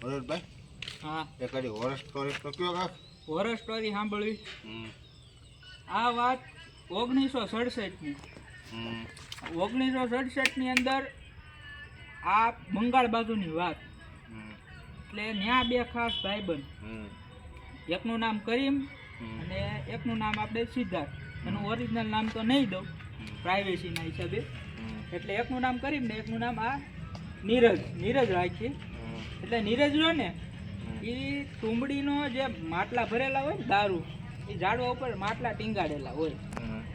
હરેશભાઈ હા એકાદી horror story તો કયો કાક હોરર સ્ટોરી સાંભળવી. આ વાત 1967ની 1967ની અંદર આ બંગાળ બાજુની વાત. એટલે ત્યાં બે ખાસ ભાઈબંધ, એકનું નામ કરીમ અને એકનું નામ આપણે સિદ્ધાર્થ. એનું ઓરિજિનલ નામ તો નહીં દઉં પ્રાઇવેસીના હિસાબે. એટલે એકનું નામ કરીમ ને એકનું નામ આ નીરજ રાખીએ. એટલે નીરજ રહ્યો ને એ તુંબડીનો જે માટલા ભરેલા હોય ને દારૂ, એ ઝાડવા ઉપર માટલા ટીંગાડેલા હોય.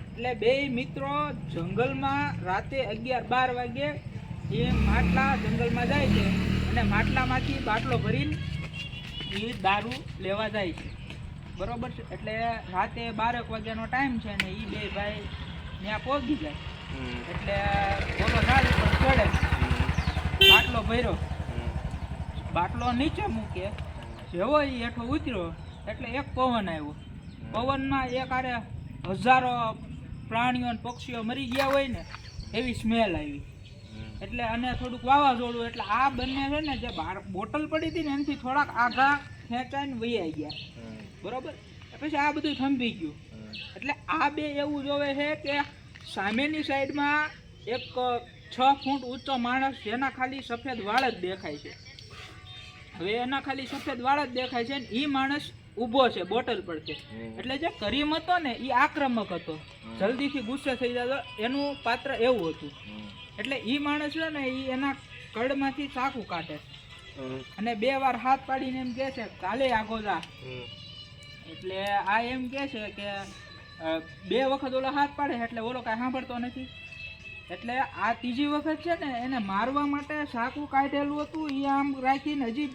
એટલે બે મિત્રો જંગલમાં રાતે 11-12 વાગે એ માટલા જંગલમાં જાય છે અને માટલામાંથી બાટલો ભરીને એ દારૂ લેવા જાય છે, બરોબર છે. એટલે રાતે 12 વાગ્યાનો ટાઈમ છે ને એ બે ભાઈ ત્યાં પહોંચી જાય. એટલે બોલો ઝાડ ઉપર ચડે, બાટલો ભર્યો, બાટલો નીચે મૂકે, જેવો એ હેઠો ઉતર્યો એટલે એક પવન આવ્યો. પવનમાં એક આરે હજારો પ્રાણીઓ અને પક્ષીઓ મરી ગયા હોય ને એવી સ્મેલ આવી. એટલે અને થોડુંક વાવાઝોડું, એટલે આ બંને છે ને જે બોટલ પડી હતી ને એનાથી થોડાક આઘા ખેંચાઈને વૈયા ગયા, બરોબર. પછી આ બધું થંભી ગયું. એટલે આ બે એવું જોવે છે કે સામેની સાઈડમાં એક 6 ફૂટ ઊંચો માણસ જેના ખાલી સફેદ વાળ જ દેખાય છે. હવે એના ખાલી સફેદ વાળ જ દેખાય છે ને એ માણસ ઊભો છે બોટલ પરથી. એટલે જે કરીમ હતો ને એ આક્રમક હતો, જલ્દીથી ગુસ્સે થઈ જતો, એનું પાત્ર એવું હતું. એટલે એ માણસ છે ને એ એના કડમાંથી ચાકુ કાઢે અને 2 વાર હાથ પાડીને એમ કહે છે કાલે આગો જા. એટલે આ એમ કહે છે કે 2 વખત ઓલો હાથ પાડે એટલે ઓલો કાંઈ સાંભળતો નથી. એટલે આ ત્રીજી વખત છે ને એને મારવા માટે ચાકુ કાઢેલું હતું, એ આમ રાખીને હજી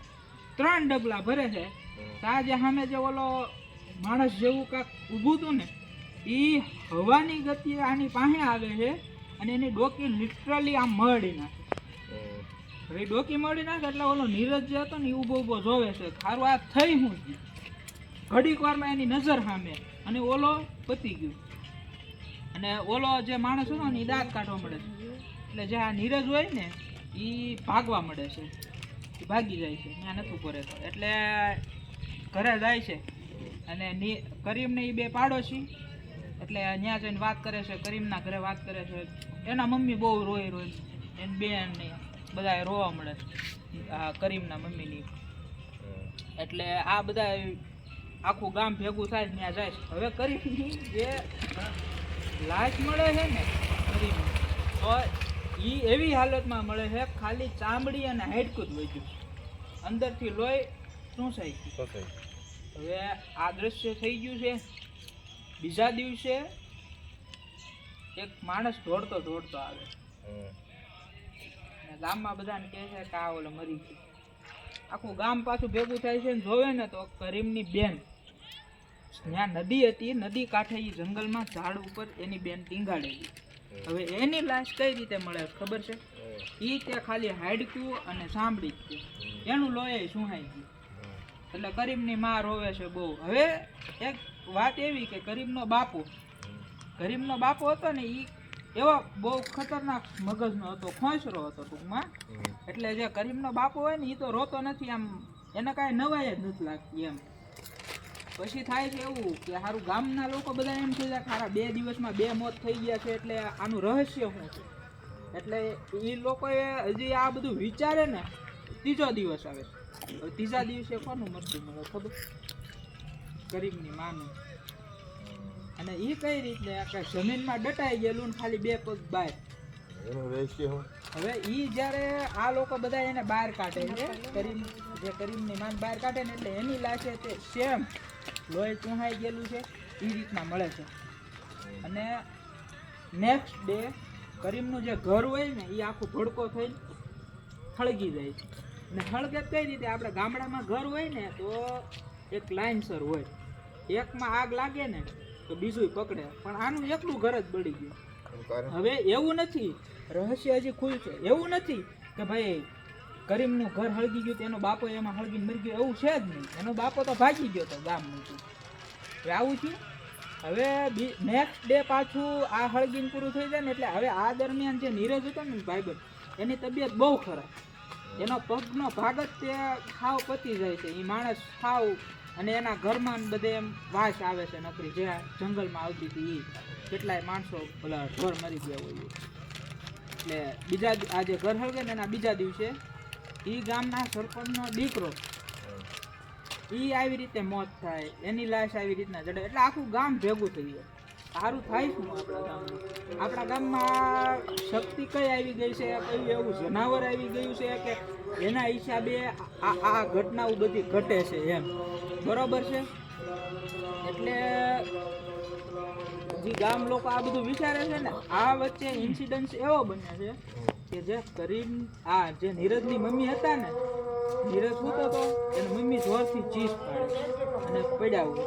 3 ડગલા ભરે છે. આ જે સામે જે ઓલો માણસ જેવું કાંક ઊભું હતું ને એ હવાની ગતિએ આની પાસે આવે છે અને એની ડોકી લિટરલી આમ મળી નાખે. હવે ડોકી મળી નાખે એટલે ઓલો નીરજ જે હતો ને એ ઊભો જોવે છે, ખારું આ થઈ હું ઘડીક વારમાં એની નજર સામે અને ઓલો પતી ગયું. અને ઓલો જે માણસ હતો ને એ દાંત કાઢવા મળે છે. એટલે જે આ નીરજ હોય ને એ ભાગવા મળે છે, એ ભાગી જાય છે, ત્યાં નથી ઉભો રહેતો. એટલે ઘરે જાય છે અને કરીમને એ બે પાડોશી એટલે ત્યાં જઈને વાત કરે છે, કરીમના ઘરે વાત કરે છે. એના મમ્મી બહુ રોય એની બેન ને બધા રોવા મળે આ કરીમના મમ્મીની. એટલે આ બધા આખું ગામ ભેગું થાય ત્યાં જાય છે. હવે કરીમની જે લાશ મળે છે ને કરીમ, તો એ એવી હાલતમાં મળે છે ખાલી ચામડી અને હાડકું જ વધ્યું, અંદરથી લોહી ચૂંસાઈ ગયું. હવે આ દ્રશ્ય થઈ ગયું છે. બીજા દિવસે એક માણસ દોડતો આવે, ગામમાં બધાને કહે છે કે આ ઓલો મરી ગયું. આખું ગામ પાછું ભેગું થાય છે ને જોવે ને તો કરીમની બેન ત્યાં નદી હતી, નદી કાંઠે એ જંગલમાં ઝાડ ઉપર એની બેન ટીંગાડેલી. હવે એની લાશ કઈ રીતે મળે ખબર છે? એ તે ખાલી હાડકું અને સાંભળી જ છે, એનું લોહી સુહાઈ ગયું. એટલે કરીમની માં રોવે છે બહુ. હવે એક વાત એવી કે કરીમનો બાપો હતો ને એ એવો બહુ ખતરનાક મગજનો હતો, ખોંસરો હતો ટૂંકમાં. એટલે જે કરીમનો બાપો હોય ને એ તો રોતો નથી, આમ એને કાંઈ નવાઈ જ નથી લાગતી એમ. પછી થાય છે એવું કે સારું ગામના લોકો બધા એમ થઈ જાય કે સારા 2 દિવસમાં 2 મોત થઈ ગયા છે, એટલે આનું રહસ્ય શું છે? એટલે એ લોકોએ હજી આ બધું વિચારે ને 3જો દિવસ આવે. ત્રીજા દિવસે કોનું મરતું મળે ખબર? ગરીબની માનું. અને એ કઈ રીતે કે જમીનમાં દટાઈ ગયેલું ને ખાલી 2 પગ બહાર. હવે એ જ્યારે આ લોકો બધા એને બહાર કાઢે છે, કરીમની માન બહાર કાઢે ને એટલે એની લાશે તે સેમ લોહી ચૂહાઈ ગયેલું છે એ રીતના મળે છે. અને નેક્સ્ટ ડે કરીમનું જે ઘર હોય ને એ આખું ભડકો થઈને સળગી જાય છે. અને સળગે કઈ રીતે? આપણે ગામડામાં ઘર હોય ને તો એક લાઇનસર હોય, એકમાં આગ લાગે ને તો બીજું પકડે, પણ આનું એકલું ઘર જ બળી ગયું. હવે એવું નથી, રહસ્ય હજી ખુલશે. એવું નથી કે ભાઈ કરીમનું ઘર હળગી ગયું તેનો બાપો એમાં હળગીને મરી ગયો, એવું છે જ નહીં. એનો બાપો તો ભાગી ગયો હતો ગામનું. હવે આવું થયું. હવે નેક્સ્ટ ડે પાછું આ હળગીને પૂરું થઈ જાય ને એટલે હવે આ દરમિયાન જે નીરજ હતો ને ભાઈબંધ, એની તબિયત બહુ ખરાબ. એનો પગનો ભાગ જ તે ખાવ પતી જાય છે. એ માણસ ખાવ અને એના ઘરમાં ને બધે એમ વાસ આવે છે નકરી, જે જંગલમાં આવતી હતી એ કેટલાય માણસો પેલા ઢોર મરી ગયા હોય. એટલે બીજા આ જે ઘર હળગે ને એના બીજા દિવસે એ ગામના સરપંચનો દીકરો એ આવી રીતે મોત થાય, એની લાશ આવી રીતના જડે, એટલે આખું ગામ ભેગું થઈ જાય. સારું થાય શું આપણા ગામમાં શક્તિ કઈ આવી ગઈ છે, કયું એવું જનાવર આવી ગયું છે કે એના હિસાબે આ ઘટનાઓ બધી ઘટે છે એમ, બરોબર છે. એટલે જે ગામ લોકો આ બધું વિચારે છે ને, આ વચ્ચે ઇન્સિડન્ટ એવો બન્યો છે કે જે કરીમ આ જે નીરજની મમ્મી હતા ને, નીરજ સૂતો હતો, એની મમ્મી જોરથી ચીસ પાડે અને પડ્યા હોય.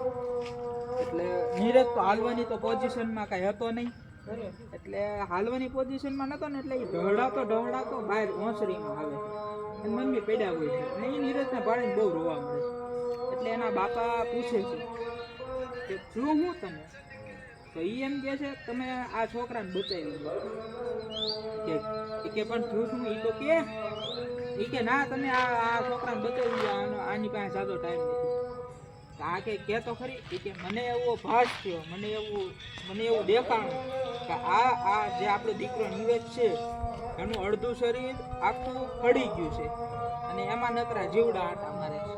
એટલે નીરજ તો હાલવાની તો પોઝિશનમાં કાંઈ હતો નહીં, એટલે હાલવાની પોઝિશનમાં નહોતો ને, એટલે એ ઢહડાતો બહાર ઓસરીમાં આવે અને મમ્મી પડ્યા હોય છે અને એ નીરજને ભાળીને બહુ રોવા મળે છે. એટલે એના બાપા પૂછે છે કે શું હું તમે, તો એ એમ કહે છે તમે આ છોકરાને બચાવી દો કે પણ થયું શું, એ તો કે ના તમે આ છોકરાને બચાવી દો, આની પાસે સાદો ટાઈમ નથી. આ કે તો ખરી, કે મને એવો ભાસ થયો, મને એવું દેખાણું કે આ જે આપણો દીકરો નીરજ છે એનું અડધું શરીર આખું ખડી ગયું છે અને એમાં નકરા જીવડા આટા મારે છે,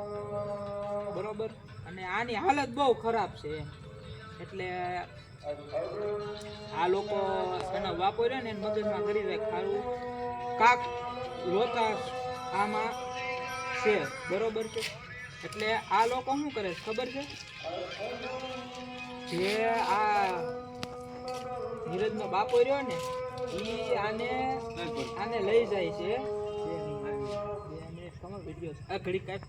બરોબર. અને આની હાલત બહુ ખરાબ છે એમ. એટલે આ લોકો એનો વાપર્યો ને મગજમાં કરી દે ખારું કાક લોચા આમાં છે, બરોબર છે. એટલે આ લોકો શું કરે ખબર છે, જે આ નીરજનો બાપો રહ્યો ને એ આને લઈ જાય છે. 2 મિનિટ ખબર વિડીયો ઘડી કાઢ